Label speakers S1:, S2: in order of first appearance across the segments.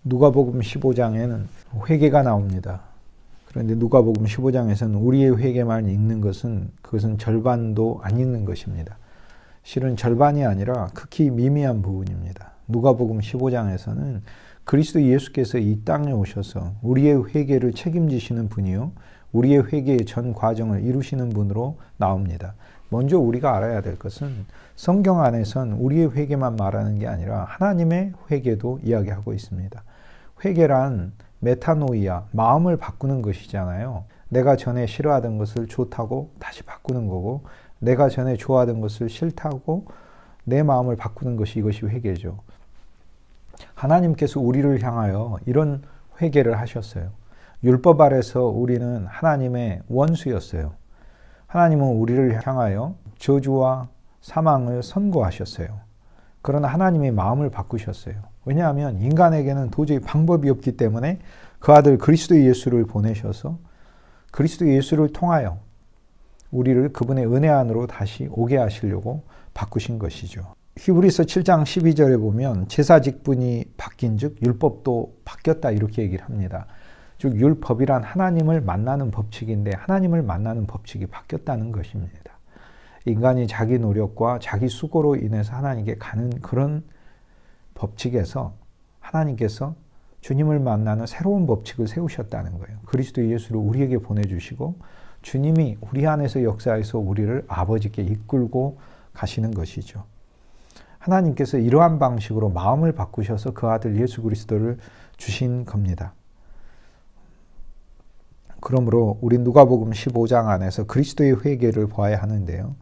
S1: 누가복음 15장에는 회개가 나옵니다. 그런데 누가복음 15장에서는 우리의 회개만 읽는 그것은 절반도 안 읽는 것입니다. 실은 절반이 아니라 극히 미미한 부분입니다. 누가복음 15장에서는 그리스도 예수께서 이 땅에 오셔서 우리의 회개를 책임지시는 분이요, 우리의 회개의 전 과정을 이루시는 분으로 나옵니다. 먼저 우리가 알아야 될 것은 성경 안에선 우리의 회개만 말하는 게 아니라 하나님의 회개도 이야기하고 있습니다. 회개란 메타노이아, 마음을 바꾸는 것이잖아요. 내가 전에 싫어하던 것을 좋다고 다시 바꾸는 거고, 내가 전에 좋아하던 것을 싫다고 내 마음을 바꾸는 것이 이것이 회개죠. 하나님께서 우리를 향하여 이런 회개를 하셨어요. 율법 아래서 우리는 하나님의 원수였어요. 하나님은 우리를 향하여 저주와 사망을 선고하셨어요. 그러나 하나님의 마음을 바꾸셨어요. 왜냐하면 인간에게는 도저히 방법이 없기 때문에 그 아들 그리스도 예수를 보내셔서 그리스도 예수를 통하여 우리를 그분의 은혜 안으로 다시 오게 하시려고 바꾸신 것이죠. 히브리서 7장 12절에 보면 제사 직분이 바뀐 즉 율법도 바뀌었다 이렇게 얘기를 합니다. 즉 율법이란 하나님을 만나는 법칙인데 하나님을 만나는 법칙이 바뀌었다는 것입니다. 인간이 자기 노력과 자기 수고로 인해서 하나님께 가는 그런 법칙에서 하나님께서 주님을 만나는 새로운 법칙을 세우셨다는 거예요. 그리스도 예수를 우리에게 보내주시고 주님이 우리 안에서 역사해서 우리를 아버지께 이끌고 가시는 것이죠. 하나님께서 이러한 방식으로 마음을 바꾸셔서 그 아들 예수 그리스도를 주신 겁니다. 그러므로 우리 누가복음 15장 안에서 그리스도의 회개를 봐야 하는데요.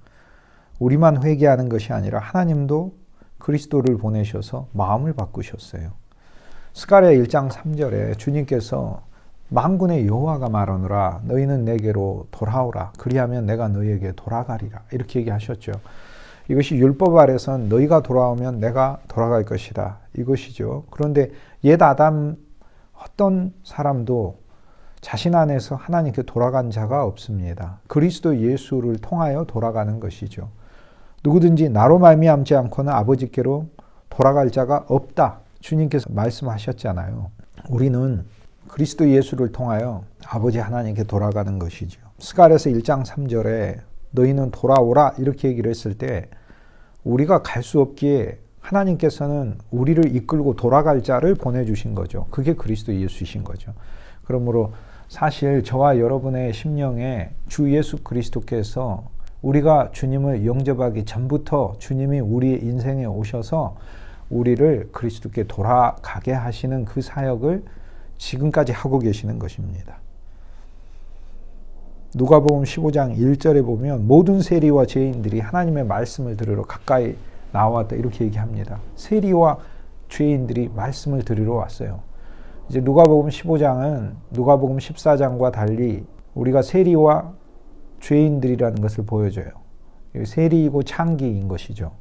S1: 우리만 회개하는 것이 아니라 하나님도 그리스도를 보내셔서 마음을 바꾸셨어요. 스가랴 1장 3절에 주님께서 만군의 여호와가 말하노라 너희는 내게로 돌아오라 그리하면 내가 너희에게 돌아가리라 이렇게 얘기하셨죠. 이것이 율법 아래선 너희가 돌아오면 내가 돌아갈 것이다 이것이죠. 그런데 옛 아담 어떤 사람도 자신 안에서 하나님께 돌아간 자가 없습니다. 그리스도 예수를 통하여 돌아가는 것이죠. 누구든지 나로 말미암지 않고는 아버지께로 돌아갈 자가 없다. 주님께서 말씀하셨잖아요. 우리는 그리스도 예수를 통하여 아버지 하나님께 돌아가는 것이죠. 스가랴서 1장 3절에 너희는 돌아오라 이렇게 얘기를 했을 때 우리가 갈 수 없기에 하나님께서는 우리를 이끌고 돌아갈 자를 보내주신 거죠. 그게 그리스도 예수이신 거죠. 그러므로 사실 저와 여러분의 심령에 주 예수 그리스도께서 우리가 주님을 영접하기 전부터 주님이 우리의 인생에 오셔서 우리를 그리스도께 돌아가게 하시는 그 사역을 지금까지 하고 계시는 것입니다. 누가복음 15장 1절에 보면 모든 세리와 죄인들이 하나님의 말씀을 들으러 가까이 나왔다 이렇게 얘기합니다. 세리와 죄인들이 말씀을 들으러 왔어요. 이제 누가복음 15장은 누가복음 14장과 달리 우리가 세리와 죄인들이라는 것을 보여줘요. 세리이고 창기인 것이죠.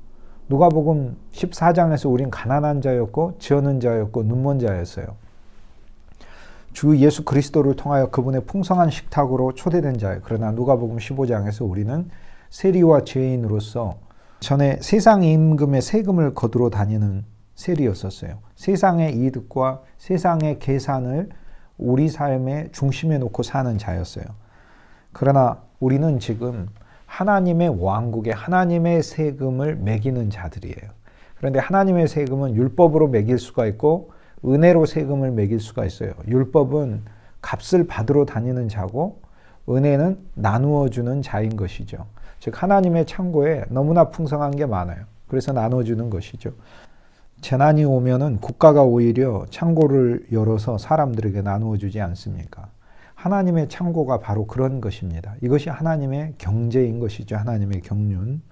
S1: 누가복음 14장에서 우린 가난한 자였고 지어는 자였고 눈먼 자였어요. 주 예수 그리스도를 통하여 그분의 풍성한 식탁으로 초대된 자예요. 그러나 누가복음 15장에서 우리는 세리와 죄인으로서 전에 세상 임금의 세금을 거두러 다니는 세리였었어요. 세상의 이득과 세상의 계산을 우리 삶의 중심에 놓고 사는 자였어요. 그러나 우리는 지금 하나님의 왕국에 하나님의 세금을 매기는 자들이에요. 그런데 하나님의 세금은 율법으로 매길 수가 있고 은혜로 세금을 매길 수가 있어요. 율법은 값을 받으러 다니는 자고 은혜는 나누어 주는 자인 것이죠. 즉 하나님의 창고에 너무나 풍성한 게 많아요. 그래서 나눠주는 것이죠. 재난이 오면은 국가가 오히려 창고를 열어서 사람들에게 나누어 주지 않습니까? 하나님의 창고가 바로 그런 것입니다. 이것이 하나님의 경제인 것이죠. 하나님의 경륜.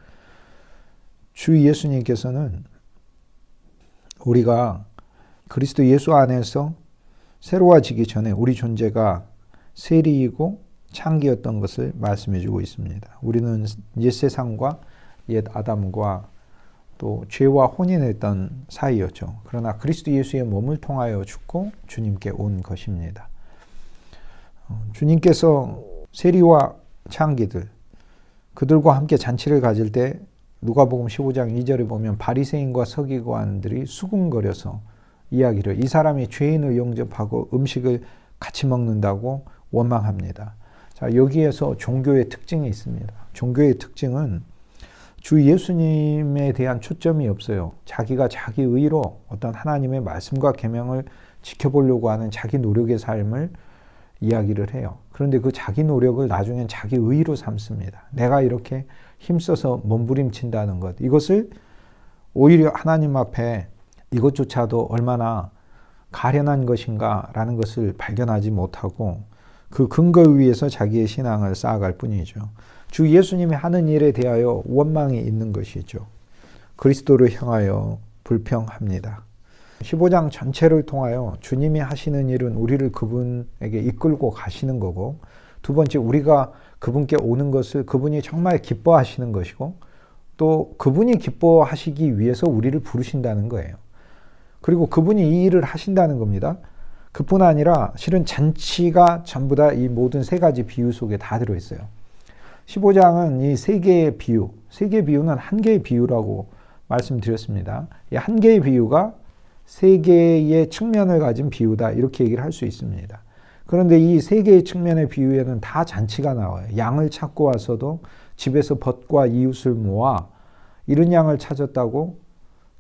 S1: 주 예수님께서는 우리가 그리스도 예수 안에서 새로워지기 전에 우리 존재가 세리이고 창기였던 것을 말씀해 주고 있습니다. 우리는 옛 세상과 옛 아담과 또 죄와 혼인했던 사이였죠. 그러나 그리스도 예수의 몸을 통하여 죽고 주님께 온 것입니다. 주님께서 세리와 창기들 그들과 함께 잔치를 가질 때 누가복음 15장 2절에 보면 바리새인과 서기관들이 수군거려서 이야기를 이 사람이 죄인을 영접하고 음식을 같이 먹는다고 원망합니다. 자, 여기에서 종교의 특징이 있습니다. 종교의 특징은 주 예수님에 대한 초점이 없어요. 자기가 자기 의로 어떤 하나님의 말씀과 계명을 지켜보려고 하는 자기 노력의 삶을 이야기를 해요. 그런데 그 자기 노력을 나중엔 자기 의로 삼습니다. 내가 이렇게 힘써서 몸부림친다는 것, 이것을 오히려 하나님 앞에 이것조차도 얼마나 가련한 것인가 라는 것을 발견하지 못하고 그 근거 위에서 자기의 신앙을 쌓아갈 뿐이죠. 주 예수님이 하는 일에 대하여 원망이 있는 것이죠. 그리스도를 향하여 불평합니다. 15장 전체를 통하여 주님이 하시는 일은 우리를 그분에게 이끌고 가시는 거고, 두 번째, 우리가 그분께 오는 것을 그분이 정말 기뻐하시는 것이고, 또 그분이 기뻐하시기 위해서 우리를 부르신다는 거예요. 그리고 그분이 이 일을 하신다는 겁니다. 그뿐 아니라 실은 잔치가 전부 다 이 모든 세 가지 비유 속에 다 들어있어요. 15장은 이 세 개의 비유, 세 개의 비유는 한 개의 비유라고 말씀드렸습니다. 이 한 개의 비유가 세 개의 측면을 가진 비유다, 이렇게 얘기를 할 수 있습니다. 그런데 이 세 개의 측면의 비유에는 다 잔치가 나와요. 양을 찾고 와서도 집에서 벗과 이웃을 모아 잃은 양을 찾았다고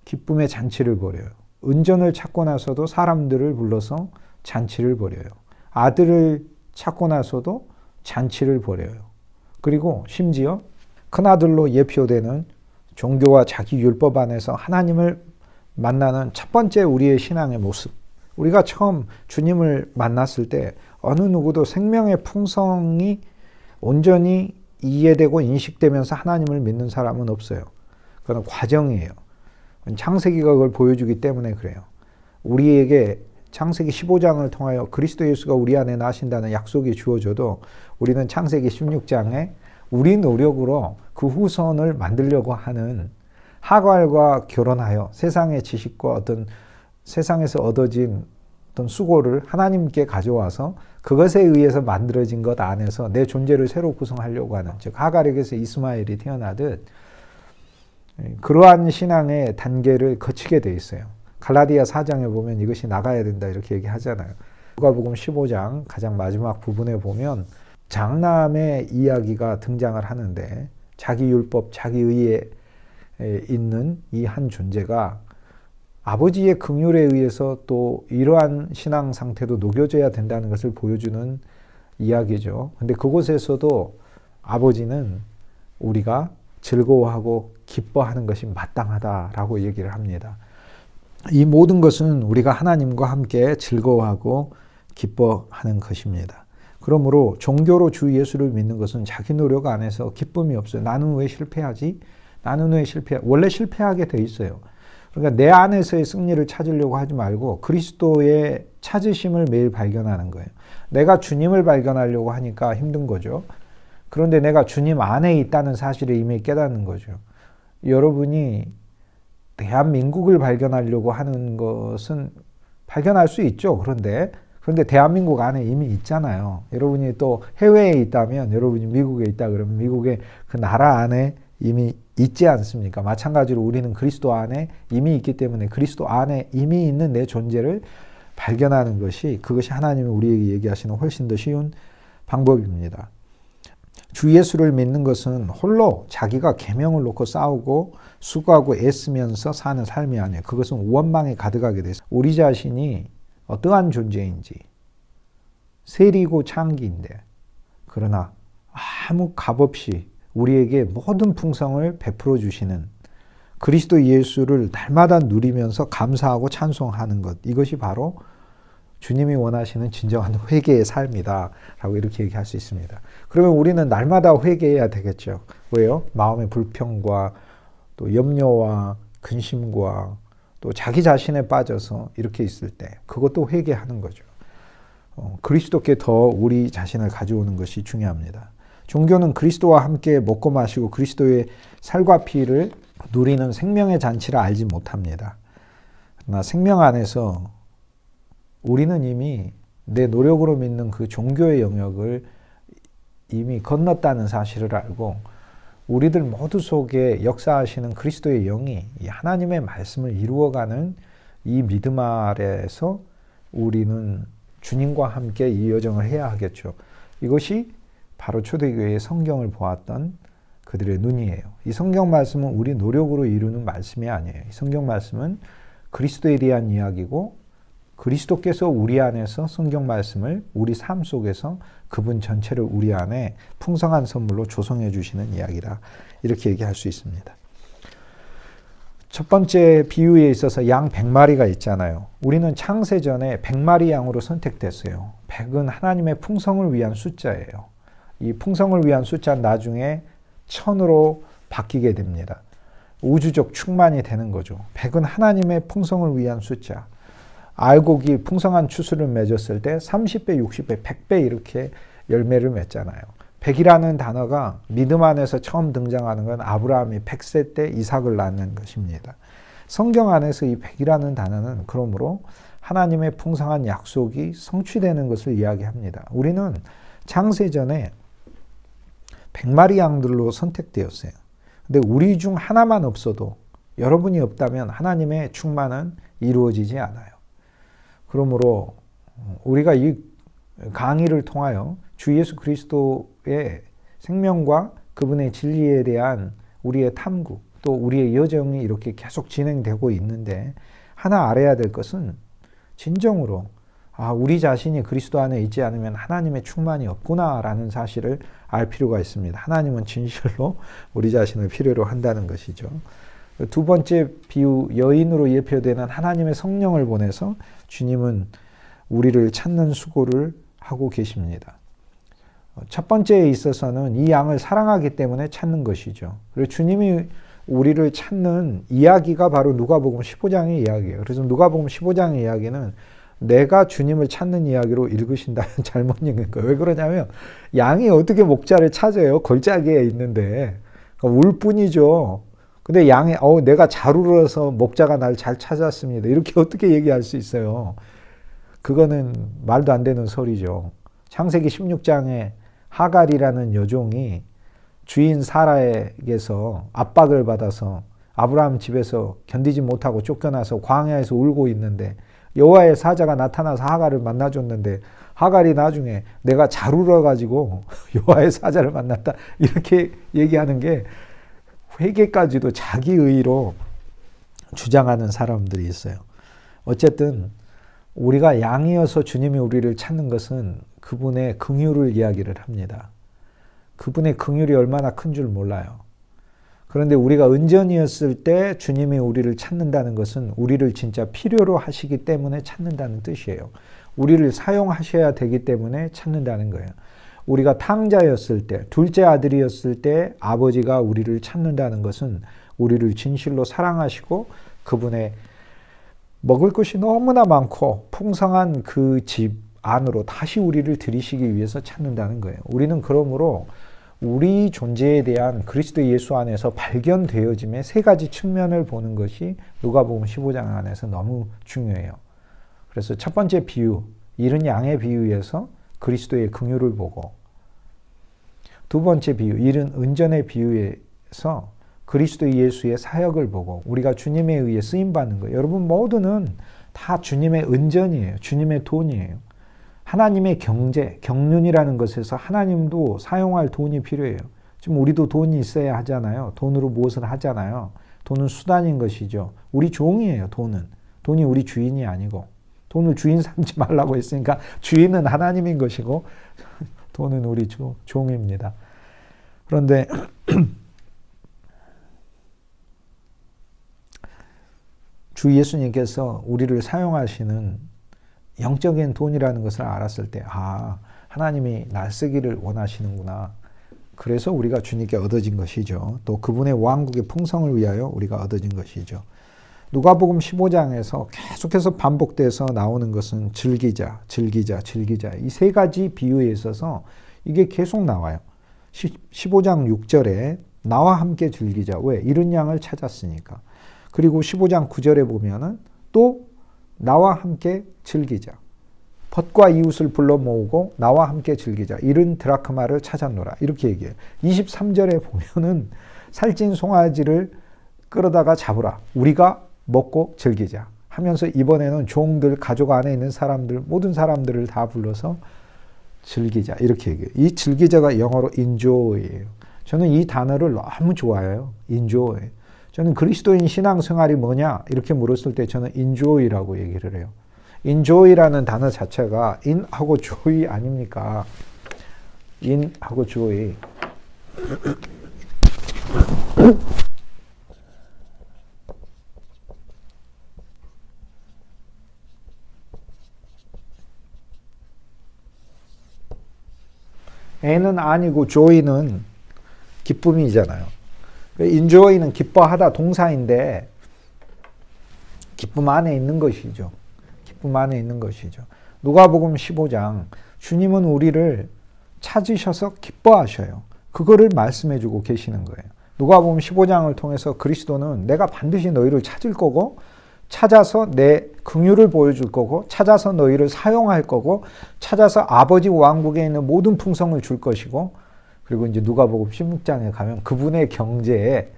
S1: 기쁨의 잔치를 벌여요. 은전을 찾고 나서도 사람들을 불러서 잔치를 벌여요. 아들을 찾고 나서도 잔치를 벌여요. 그리고 심지어 큰아들로 예표되는 종교와 자기 율법 안에서 하나님을 만나는 첫 번째 우리의 신앙의 모습. 우리가 처음 주님을 만났을 때 어느 누구도 생명의 풍성이 온전히 이해되고 인식되면서 하나님을 믿는 사람은 없어요. 그건 과정이에요. 창세기가 그걸 보여주기 때문에 그래요. 우리에게 창세기 15장을 통하여 그리스도 예수가 우리 안에 나신다는 약속이 주어져도 우리는 창세기 16장에 우리 노력으로 그 후손을 만들려고 하는 하갈과 결혼하여 세상의 지식과 어떤 세상에서 얻어진 어떤 수고를 하나님께 가져와서 그것에 의해서 만들어진 것 안에서 내 존재를 새로 구성하려고 하는, 즉 하갈에게서 이스마엘이 태어나듯 그러한 신앙의 단계를 거치게 돼 있어요. 갈라디아 4장에 보면 이것이 나가야 된다 이렇게 얘기하잖아요. 누가복음 15장 가장 마지막 부분에 보면 장남의 이야기가 등장을 하는데, 자기 율법, 자기 의에 있는 이 한 존재가 아버지의 긍휼에 의해서 또 이러한 신앙 상태도 녹여져야 된다는 것을 보여주는 이야기죠. 근데 그곳에서도 아버지는 우리가 즐거워하고 기뻐하는 것이 마땅하다라고 얘기를 합니다. 이 모든 것은 우리가 하나님과 함께 즐거워하고 기뻐하는 것입니다. 그러므로 종교로 주 예수를 믿는 것은 자기 노력 안에서 기쁨이 없어요. 나는 왜 실패하지? 나는 왜 원래 실패하게 돼 있어요. 그러니까 내 안에서의 승리를 찾으려고 하지 말고 그리스도의 찾으심을 매일 발견하는 거예요. 내가 주님을 발견하려고 하니까 힘든 거죠. 그런데 내가 주님 안에 있다는 사실을 이미 깨닫는 거죠. 여러분이 대한민국을 발견하려고 하는 것은 발견할 수 있죠. 그런데 대한민국 안에 이미 있잖아요. 여러분이 또 해외에 있다면, 여러분이 미국에 있다 그러면 미국의 그 나라 안에 이미 있지 않습니까? 마찬가지로 우리는 그리스도 안에 이미 있기 때문에 그리스도 안에 이미 있는 내 존재를 발견하는 것이, 그것이 하나님이 우리에게 얘기하시는 훨씬 더 쉬운 방법입니다. 주 예수를 믿는 것은 홀로 자기가 계명을 놓고 싸우고 수고하고 애쓰면서 사는 삶이 아니에요. 그것은 원망에 가득하게 돼서 우리 자신이 어떠한 존재인지, 세리고 창기인데, 그러나 아무 값없이 우리에게 모든 풍성을 베풀어 주시는 그리스도 예수를 날마다 누리면서 감사하고 찬송하는 것, 이것이 바로 주님이 원하시는 진정한 회개의 삶이다 라고 이렇게 얘기할 수 있습니다. 그러면 우리는 날마다 회개해야 되겠죠. 왜요? 마음의 불평과 또 염려와 근심과 또 자기 자신에 빠져서 이렇게 있을 때 그것도 회개하는 거죠. 그리스도께 더 우리 자신을 가져오는 것이 중요합니다. 종교는 그리스도와 함께 먹고 마시고 그리스도의 살과 피를 누리는 생명의 잔치를 알지 못합니다. 그러나 생명 안에서 우리는 이미 내 노력으로 믿는 그 종교의 영역을 이미 건넜다는 사실을 알고, 우리들 모두 속에 역사하시는 그리스도의 영이 이 하나님의 말씀을 이루어가는 이 믿음 아래에서 우리는 주님과 함께 이 여정을 해야 하겠죠. 이것이 바로 초대교회의 성경을 보았던 그들의 눈이에요. 이 성경 말씀은 우리 노력으로 이루는 말씀이 아니에요. 이 성경 말씀은 그리스도에 대한 이야기고 그리스도께서 우리 안에서 성경 말씀을 우리 삶 속에서 그분 전체를 우리 안에 풍성한 선물로 조성해 주시는 이야기라 이렇게 얘기할 수 있습니다. 첫 번째 비유에 있어서 양 100마리가 있잖아요. 우리는 창세전에 100마리 양으로 선택됐어요. 100은 하나님의 풍성을 위한 숫자예요. 이 풍성을 위한 숫자는 나중에 1000으로 바뀌게 됩니다. 우주적 충만이 되는 거죠. 100은 하나님의 풍성을 위한 숫자. 알곡이 풍성한 추수를 맺었을 때 30배, 60배, 100배 이렇게 열매를 맺잖아요. 100이라는 단어가 믿음 안에서 처음 등장하는 건 아브라함이 100세 때 이삭을 낳는 것입니다. 성경 안에서 이 100이라는 단어는 그러므로 하나님의 풍성한 약속이 성취되는 것을 이야기합니다. 우리는 창세전에 100마리 양들로 선택되었어요. 근데 우리 중 하나만 없어도 여러분이 없다면 하나님의 충만은 이루어지지 않아요. 그러므로 우리가 이 강의를 통하여 주 예수 그리스도의 생명과 그분의 진리에 대한 우리의 탐구 또 우리의 여정이 이렇게 계속 진행되고 있는데 하나 알아야 될 것은 진정으로 우리 자신이 그리스도 안에 있지 않으면 하나님의 충만이 없구나라는 사실을 알 필요가 있습니다. 하나님은 진실로 우리 자신을 필요로 한다는 것이죠. 두 번째 비유, 여인으로 예표되는 하나님의 성령을 보내서 주님은 우리를 찾는 수고를 하고 계십니다. 첫 번째에 있어서는 이 양을 사랑하기 때문에 찾는 것이죠. 그리고 주님이 우리를 찾는 이야기가 바로 누가복음 15장의 이야기예요. 그래서 누가복음 15장의 이야기는 내가 주님을 찾는 이야기로 읽으신다면 잘못 읽는 거예요. 왜 그러냐면 양이 어떻게 목자를 찾아요? 골짜기에 있는데 울 뿐이죠. 근데 양이 내가 잘 울어서 목자가 날 잘 찾았습니다. 이렇게 어떻게 얘기할 수 있어요? 그거는 말도 안 되는 소리죠. 창세기 16장에 하갈이라는 여종이 주인 사라에게서 압박을 받아서 아브라함 집에서 견디지 못하고 쫓겨나서 광야에서 울고 있는데 여호와의 사자가 나타나서 하갈을 만나줬는데 하갈이 나중에 내가 잘 울어가지고 여호와의 사자를 만났다 이렇게 얘기하는 게 회개까지도 자기 의로 주장하는 사람들이 있어요. 어쨌든 우리가 양이어서 주님이 우리를 찾는 것은 그분의 긍휼을 이야기를 합니다. 그분의 긍휼이 얼마나 큰 줄 몰라요. 그런데 우리가 은전이었을 때 주님이 우리를 찾는다는 것은 우리를 진짜 필요로 하시기 때문에 찾는다는 뜻이에요. 우리를 사용하셔야 되기 때문에 찾는다는 거예요. 우리가 탕자였을 때, 둘째 아들이었을 때 아버지가 우리를 찾는다는 것은 우리를 진실로 사랑하시고 그분의 먹을 것이 너무나 많고 풍성한 그 집 안으로 다시 우리를 들이시기 위해서 찾는다는 거예요. 우리는 그러므로 우리 존재에 대한 그리스도 예수 안에서 발견되어짐의 세 가지 측면을 보는 것이 누가복음 15장 안에서 너무 중요해요. 그래서 첫 번째 비유, 잃은 양의 비유에서 그리스도의 긍휼을 보고 두 번째 비유, 잃은 은전의 비유에서 그리스도 예수의 사역을 보고 우리가 주님에 의해 쓰임받는 거예요. 여러분 모두는 다 주님의 은전이에요. 주님의 돈이에요. 하나님의 경제, 경륜이라는 것에서 하나님도 사용할 돈이 필요해요. 지금 우리도 돈이 있어야 하잖아요. 돈으로 무엇을 하잖아요. 돈은 수단인 것이죠. 우리 종이에요, 돈은. 돈이 우리 주인이 아니고. 돈을 주인 삼지 말라고 했으니까 주인은 하나님인 것이고 돈은 우리 종입니다. 그런데 주 예수님께서 우리를 사용하시는 영적인 돈이라는 것을 알았을 때 하나님이 날 쓰기를 원하시는구나. 그래서 우리가 주님께 얻어진 것이죠. 또 그분의 왕국의 풍성을 위하여 우리가 얻어진 것이죠. 누가복음 15장에서 계속해서 반복돼서 나오는 것은 즐기자, 즐기자, 즐기자. 이 세 가지 비유에 있어서 이게 계속 나와요. 15장 6절에 나와 함께 즐기자. 왜? 잃은 양을 찾았으니까. 그리고 15장 9절에 보면은 또 나와 함께 즐기자. 벗과 이웃을 불러 모으고 나와 함께 즐기자. 잃은 드라크마를 찾았노라. 이렇게 얘기해요. 23절에 보면은 살찐 송아지를 끌어다가 잡으라. 우리가 먹고 즐기자. 하면서 이번에는 종들, 가족 안에 있는 사람들, 모든 사람들을 다 불러서 즐기자 이렇게 얘기해요. 이 즐기자가 영어로 enjoy예요. 저는 이 단어를 너무 좋아해요. enjoy. 저는 그리스도인 신앙생활이 뭐냐 이렇게 물었을 때 저는 enjoy라고 얘기를 해요. enjoy라는 단어 자체가 in하고 joy 아닙니까? in하고 joy. N은 아니고 joy는 기쁨이잖아요. enjoy는 기뻐하다 동사인데 기쁨 안에 있는 것이죠. 기쁨 안에 있는 것이죠. 누가복음 15장 주님은 우리를 찾으셔서 기뻐하셔요. 그거를 말씀해 주고 계시는 거예요. 누가복음 15장을 통해서 그리스도는 내가 반드시 너희를 찾을 거고 찾아서 내 긍휼을 보여줄 거고 찾아서 너희를 사용할 거고 찾아서 아버지 왕국에 있는 모든 풍성을 줄 것이고 그리고 이제 누가복음 16장에 가면 그분의 경제에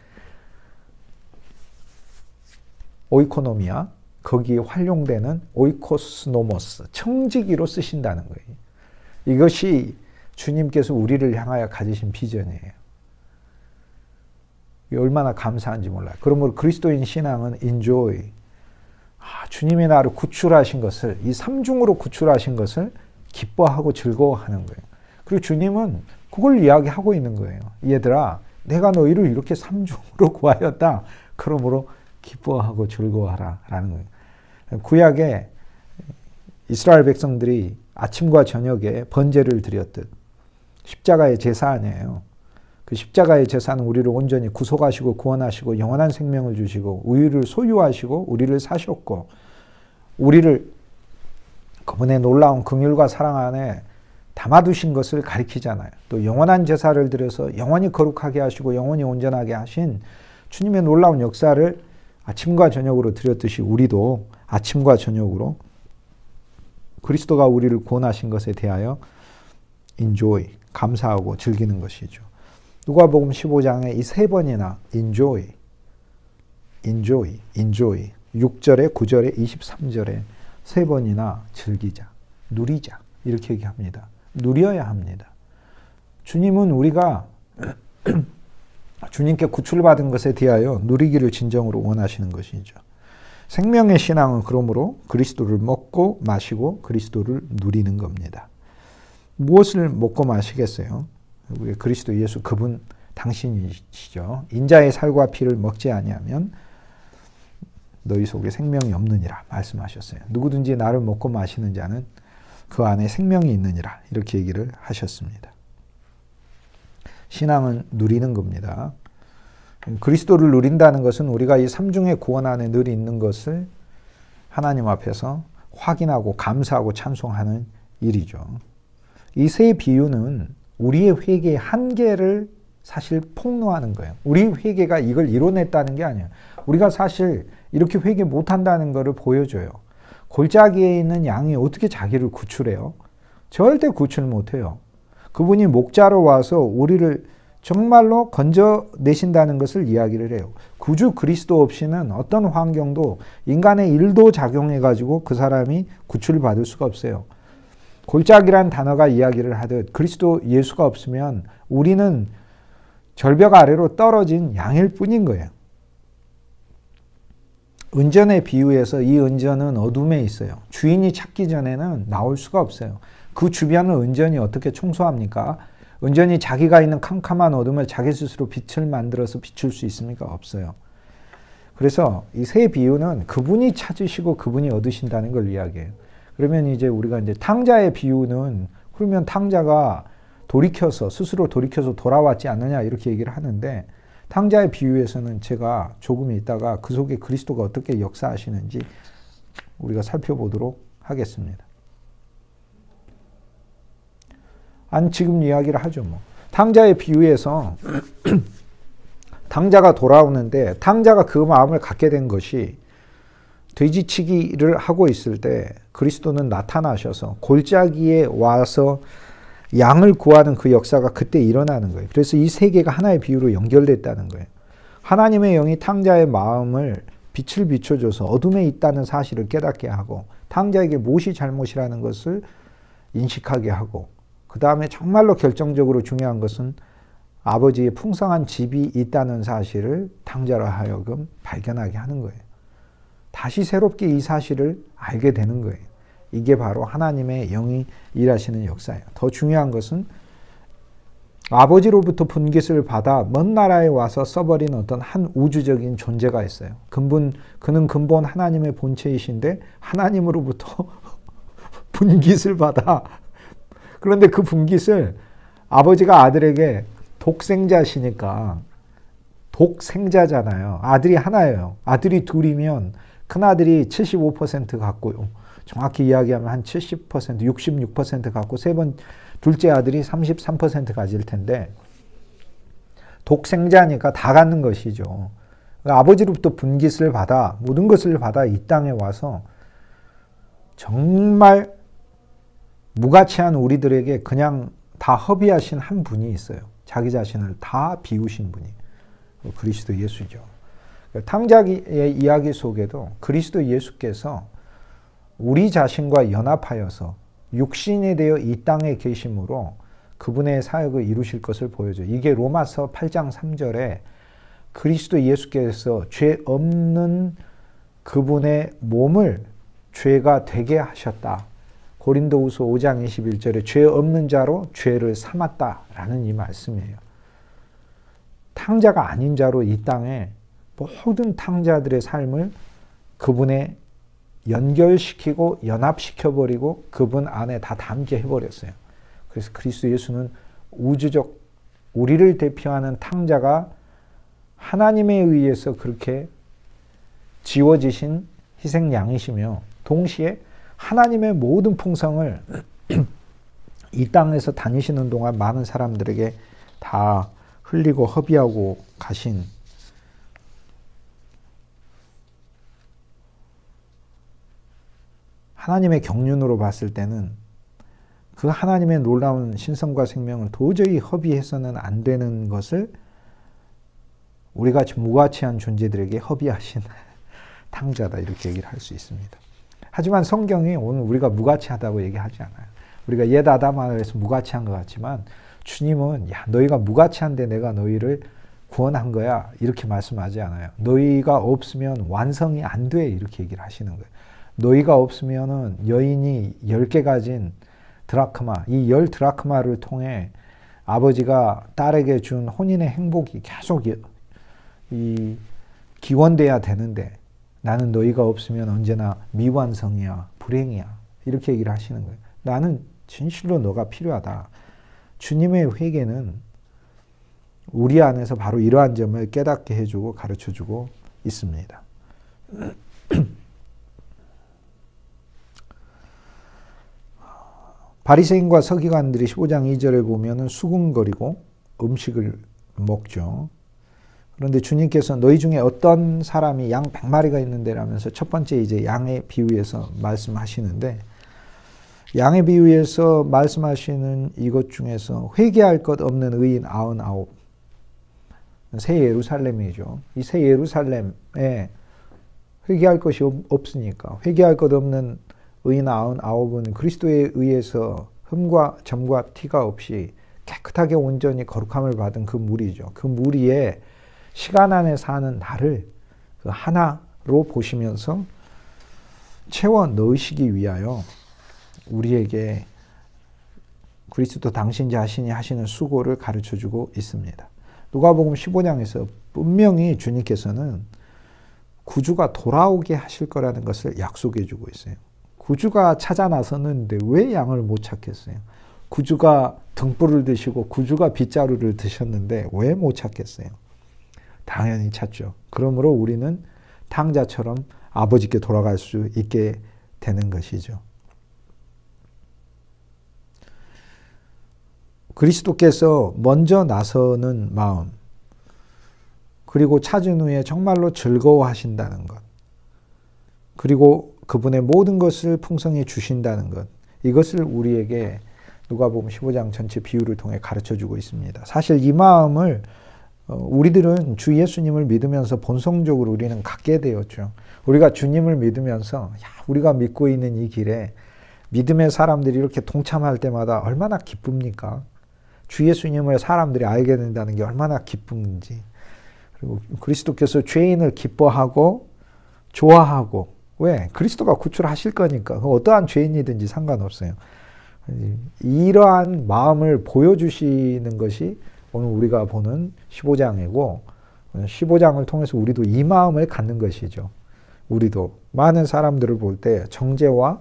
S1: 오이코노미아 거기에 활용되는 오이코스노모스 청지기로 쓰신다는 거예요. 이것이 주님께서 우리를 향하여 가지신 비전이에요. 얼마나 감사한지 몰라요. 그러므로 그리스도인 신앙은 enjoy. 주님이 나를 구출하신 것을 이 삼중으로 구출하신 것을 기뻐하고 즐거워하는 거예요. 그리고 주님은 그걸 이야기하고 있는 거예요. 얘들아 내가 너희를 이렇게 삼중으로 구하였다. 그러므로 기뻐하고 즐거워하라 라는 거예요. 구약에 이스라엘 백성들이 아침과 저녁에 번제를 드렸듯 십자가의 제사 아니에요. 그 십자가의 제사는 우리를 온전히 구속하시고 구원하시고 영원한 생명을 주시고 우리를 소유하시고 우리를 사셨고 우리를 그분의 놀라운 긍휼과 사랑 안에 담아두신 것을 가리키잖아요. 또 영원한 제사를 드려서 영원히 거룩하게 하시고 영원히 온전하게 하신 주님의 놀라운 역사를 아침과 저녁으로 드렸듯이 우리도 아침과 저녁으로 그리스도가 우리를 구원하신 것에 대하여 enjoy, 감사하고 즐기는 것이죠. 누가복음 15장에 이 세 번이나 enjoy, 6절에 9절에 23절에 세 번이나 즐기자, 누리자 이렇게 얘기합니다. 누려야 합니다. 주님은 우리가 주님께 구출받은 것에 대하여 누리기를 진정으로 원하시는 것이죠. 생명의 신앙은 그러므로 그리스도를 먹고 마시고 그리스도를 누리는 겁니다. 무엇을 먹고 마시겠어요? 우리 그리스도 예수 그분 당신이시죠. 인자의 살과 피를 먹지 아니하면 너희 속에 생명이 없느니라 말씀하셨어요. 누구든지 나를 먹고 마시는 자는 그 안에 생명이 있느니라 이렇게 얘기를 하셨습니다. 신앙은 누리는 겁니다. 그리스도를 누린다는 것은 우리가 이 삼중의 구원 안에 늘 있는 것을 하나님 앞에서 확인하고 감사하고 찬송하는 일이죠. 이 세 비유는 우리의 회개의 한계를 사실 폭로하는 거예요. 우리 회개가 이걸 이뤄냈다는 게 아니에요. 우리가 사실 이렇게 회개 못한다는 것을 보여줘요. 골짜기에 있는 양이 어떻게 자기를 구출해요? 절대 구출 못해요. 그분이 목자로 와서 우리를 정말로 건져내신다는 것을 이야기를 해요. 구주 그리스도 없이는 어떤 환경도 인간의 일도 작용해가지고 그 사람이 구출받을 수가 없어요. 골짜기란 단어가 이야기를 하듯 그리스도 예수가 없으면 우리는 절벽 아래로 떨어진 양일 뿐인 거예요. 은전의 비유에서 이 은전은 어둠에 있어요. 주인이 찾기 전에는 나올 수가 없어요. 그 주변을 은전이 어떻게 청소합니까? 은전이 자기가 있는 캄캄한 어둠을 자기 스스로 빛을 만들어서 비출 수 있습니까? 없어요. 그래서 이 세 비유는 그분이 찾으시고 그분이 얻으신다는 걸 이야기해요. 그러면 이제 우리가 이제 탕자의 비유는 그러면 탕자가 스스로 돌이켜서 돌아왔지 않느냐 이렇게 얘기를 하는데 탕자의 비유에서는 제가 조금 있다가 그 속에 그리스도가 어떻게 역사하시는지 우리가 살펴보도록 하겠습니다. 지금 이야기를 하죠. 탕자의 비유에서 탕자가 돌아오는데 탕자가 그 마음을 갖게 된 것이 돼지치기를 하고 있을 때 그리스도는 나타나셔서 골짜기에 와서 양을 구하는 그 역사가 그때 일어나는 거예요. 그래서 이 세 개가 하나의 비유로 연결됐다는 거예요. 하나님의 영이 탕자의 마음을 빛을 비춰줘서 어둠에 있다는 사실을 깨닫게 하고 탕자에게 무엇이 잘못이라는 것을 인식하게 하고 그 다음에 정말로 결정적으로 중요한 것은 아버지의 풍성한 집이 있다는 사실을 탕자로 하여금 발견하게 하는 거예요. 다시 새롭게 이 사실을 알게 되는 거예요. 이게 바로 하나님의 영이 일하시는 역사예요. 더 중요한 것은 아버지로부터 분깃을 받아 먼 나라에 와서 써버린 어떤 한 우주적인 존재가 있어요. 그는 근본 하나님의 본체이신데 하나님으로부터 분깃을 받아. 그런데 그 분깃을 아버지가 아들에게 독생자시니까 독생자잖아요. 아들이 하나예요. 아들이 둘이면 큰아들이 75% 갖고요. 정확히 이야기하면 한 70%, 66% 갖고 둘째 아들이 33% 가질 텐데 독생자니까 다 갖는 것이죠. 그러니까 아버지로부터 분깃을 받아 모든 것을 받아 이 땅에 와서 정말 무가치한 우리들에게 그냥 다 허비하신 한 분이 있어요. 자기 자신을 다 비우신 분이 그리스도 예수죠. 탕자의 이야기 속에도 그리스도 예수께서 우리 자신과 연합하여서 육신이 되어 이 땅에 계심으로 그분의 사역을 이루실 것을 보여줘요. 이게 로마서 8장 3절에 그리스도 예수께서 죄 없는 그분의 몸을 죄가 되게 하셨다. 고린도후서 5장 21절에 죄 없는 자로 죄를 삼았다라는 이 말씀이에요. 탕자가 아닌 자로 이 땅에 모든 탕자들의 삶을 그분에 연결시키고 연합시켜버리고 그분 안에 다 담게 해버렸어요. 그래서 그리스도 예수는 우주적 우리를 대표하는 탕자가 하나님에 의해서 그렇게 지워지신 희생양이시며 동시에 하나님의 모든 풍성을 이 땅에서 다니시는 동안 많은 사람들에게 다 흘리고 허비하고 가신 하나님의 경륜으로 봤을 때는 그 하나님의 놀라운 신성과 생명을 도저히 허비해서는 안 되는 것을 우리같이 무가치한 존재들에게 허비하신 탕자다 이렇게 얘기를 할 수 있습니다. 하지만 성경이 오늘 우리가 무가치하다고 얘기하지 않아요. 우리가 옛 아담에서 무가치한 것 같지만 주님은 야 너희가 무가치한데 내가 너희를 구원한 거야 이렇게 말씀하지 않아요. 너희가 없으면 완성이 안 돼 이렇게 얘기를 하시는 거예요. 너희가 없으면은 여인이 10개 가진 드라크마, 이 10 드라크마를 통해 아버지가 딸에게 준 혼인의 행복이 계속 이 기원돼야 되는데 나는 너희가 없으면 언제나 미완성이야, 불행이야 이렇게 얘기를 하시는 거예요. 나는 진실로 너가 필요하다. 주님의 회개는 우리 안에서 바로 이러한 점을 깨닫게 해주고 가르쳐주고 있습니다. 바리새인과 서기관들이 15장 2절에 보면은 수군거리고 음식을 먹죠. 그런데 주님께서 너희 중에 어떤 사람이 양 100마리가 있는데 라면서 첫 번째 이제 양의 비유에서 말씀하시는데 양의 비유에서 말씀하시는 이것 중에서 회개할 것 없는 의인 99 새 예루살렘이죠. 이 새 예루살렘에 회개할 것이 없으니까 회개할 것 없는 의인 99은 그리스도에 의해서 흠과 점과 티가 없이 깨끗하게 온전히 거룩함을 받은 그 무리죠. 그 무리에 시간 안에 사는 나를 그 하나로 보시면서 채워 넣으시기 위하여 우리에게 그리스도 당신 자신이 하시는 수고를 가르쳐주고 있습니다. 누가복음 15장에서 분명히 주님께서는 구주가 돌아오게 하실 거라는 것을 약속해주고 있어요. 구주가 찾아 나섰는데 왜 양을 못 찾겠어요? 구주가 등불을 드시고 구주가 빗자루를 드셨는데 왜 못 찾겠어요? 당연히 찾죠. 그러므로 우리는 탕자처럼 아버지께 돌아갈 수 있게 되는 것이죠. 그리스도께서 먼저 나서는 마음, 그리고 찾은 후에 정말로 즐거워하신다는 것, 그리고 그분의 모든 것을 풍성히 주신다는 것, 이것을 우리에게 누가복음 15장 전체 비유를 통해 가르쳐주고 있습니다. 사실 이 마음을 우리들은 주 예수님을 믿으면서 본성적으로 우리는 갖게 되었죠. 우리가 주님을 믿으면서 우리가 믿고 있는 이 길에 믿음의 사람들이 이렇게 동참할 때마다 얼마나 기쁩니까? 주 예수님을 사람들이 알게 된다는 게 얼마나 기쁜지. 그리고 그리스도께서 죄인을 기뻐하고 좋아하고, 왜? 그리스도가 구출하실 거니까. 어떠한 죄인이든지 상관없어요. 이러한 마음을 보여주시는 것이 오늘 우리가 보는 15장이고 15장을 통해서 우리도 이 마음을 갖는 것이죠. 우리도 많은 사람들을 볼 때 정죄와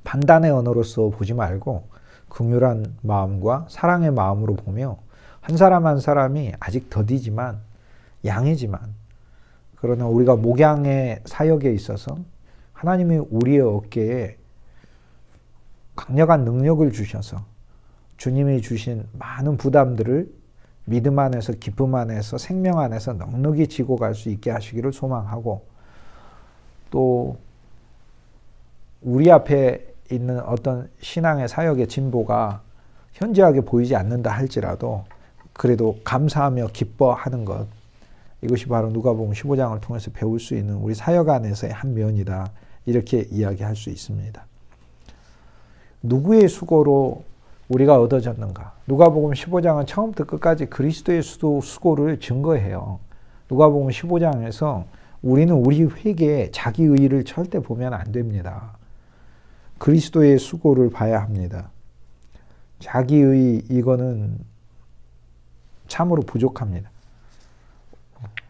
S1: 판단의 언어로서 보지 말고 긍휼한 마음과 사랑의 마음으로 보며 한 사람 한 사람이 아직 더디지만 양이지만 그러나 우리가 목양의 사역에 있어서 하나님이 우리의 어깨에 강력한 능력을 주셔서 주님이 주신 많은 부담들을 믿음 안에서 기쁨 안에서 생명 안에서 넉넉히 지고 갈 수 있게 하시기를 소망하고 또 우리 앞에 있는 어떤 신앙의 사역의 진보가 현저하게 보이지 않는다 할지라도 그래도 감사하며 기뻐하는 것 이것이 바로 누가복음 15장을 통해서 배울 수 있는 우리 사역 안에서의 한 면이다 이렇게 이야기할 수 있습니다. 누구의 수고로 우리가 얻어졌는가? 누가복음 15장은 처음부터 끝까지 그리스도의 수고를 증거해요. 누가복음 15장에서 우리는 우리 회개에 자기 의의를 절대 보면 안 됩니다. 그리스도의 수고를 봐야 합니다. 자기 의의 이거는 참으로 부족합니다.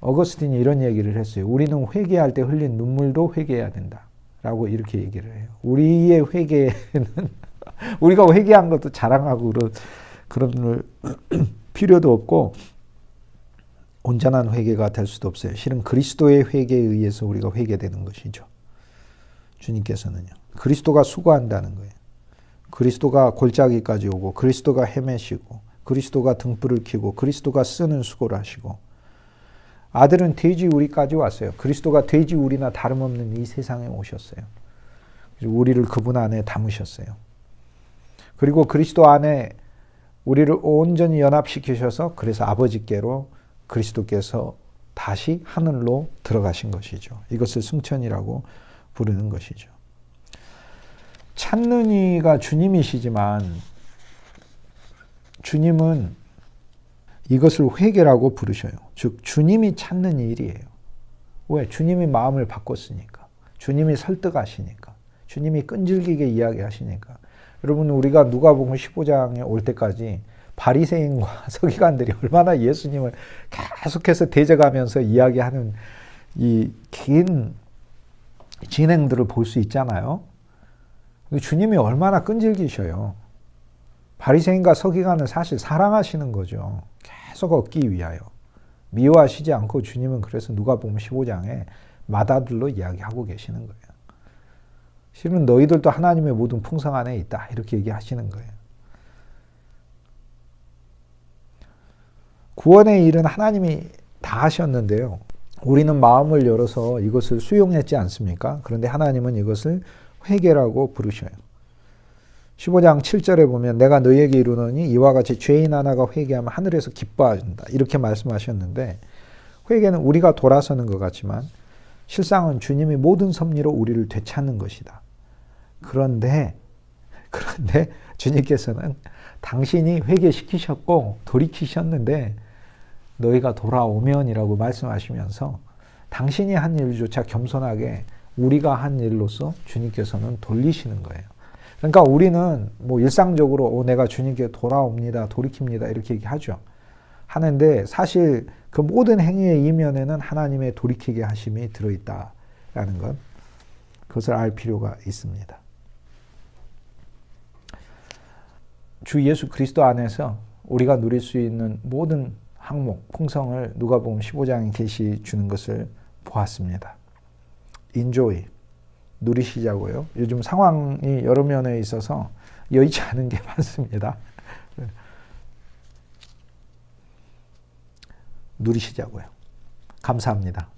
S1: 어거스틴이 이런 얘기를 했어요. 우리는 회개할 때 흘린 눈물도 회개해야 된다. 라고 이렇게 얘기를 해요. 우리의 회개는 우리가 회개한 것도 자랑하고 그런 필요도 없고 온전한 회개가 될 수도 없어요. 실은 그리스도의 회개에 의해서 우리가 회개되는 것이죠. 주님께서는요. 그리스도가 수고한다는 거예요. 그리스도가 골짜기까지 오고 그리스도가 헤매시고 그리스도가 등불을 켜고 그리스도가 쓰는 수고를 하시고 아들은 돼지 우리까지 왔어요. 그리스도가 돼지 우리나 다름없는 이 세상에 오셨어요. 우리를 그분 안에 담으셨어요. 그리고 그리스도 안에 우리를 온전히 연합시키셔서 그래서 아버지께로 그리스도께서 다시 하늘로 들어가신 것이죠. 이것을 승천이라고 부르는 것이죠. 찾는 이가 주님이시지만 주님은 이것을 회개라고 부르셔요. 즉 주님이 찾는 일이에요. 왜? 주님이 마음을 바꿨으니까. 주님이 설득하시니까. 주님이 끈질기게 이야기하시니까. 여러분 우리가 누가복음 15장에 올 때까지 바리새인과 서기관들이 얼마나 예수님을 계속해서 대적하면서 이야기하는 이 긴 진행들을 볼 수 있잖아요. 주님이 얼마나 끈질기셔요. 바리새인과 서기관은 사실 사랑하시는 거죠. 계속 얻기 위하여. 미워하시지 않고 주님은 그래서 누가복음 15장에 마다들로 이야기하고 계시는 거예요. 실은 너희들도 하나님의 모든 풍성 안에 있다. 이렇게 얘기하시는 거예요. 구원의 일은 하나님이 다 하셨는데요. 우리는 마음을 열어서 이것을 수용했지 않습니까? 그런데 하나님은 이것을 회개라고 부르셔요. 15장 7절에 보면 내가 너희에게 이르노니 이와 같이 죄인 하나가 회개하면 하늘에서 기뻐한다. 이렇게 말씀하셨는데 회개는 우리가 돌아서는 것 같지만 실상은 주님이 모든 섭리로 우리를 되찾는 것이다. 그런데 주님께서는 당신이 회개시키셨고 돌이키셨는데 너희가 돌아오면이라고 말씀하시면서 당신이 한 일조차 겸손하게 우리가 한 일로서 주님께서는 돌리시는 거예요. 그러니까 우리는 뭐 일상적으로 내가 주님께 돌아옵니다, 돌이킵니다 이렇게 얘기하죠. 하는데 사실 그 모든 행위의 이면에는 하나님의 돌이키게 하심이 들어있다라는 것, 그것을 알 필요가 있습니다. 주 예수 그리스도 안에서 우리가 누릴 수 있는 모든 항목, 풍성을 누가복음 15장에 계시 주는 것을 보았습니다. 인조이, 누리시자고요. 요즘 상황이 여러 면에 있어서 여의치 않은 게 많습니다. 누리시자고요. 감사합니다.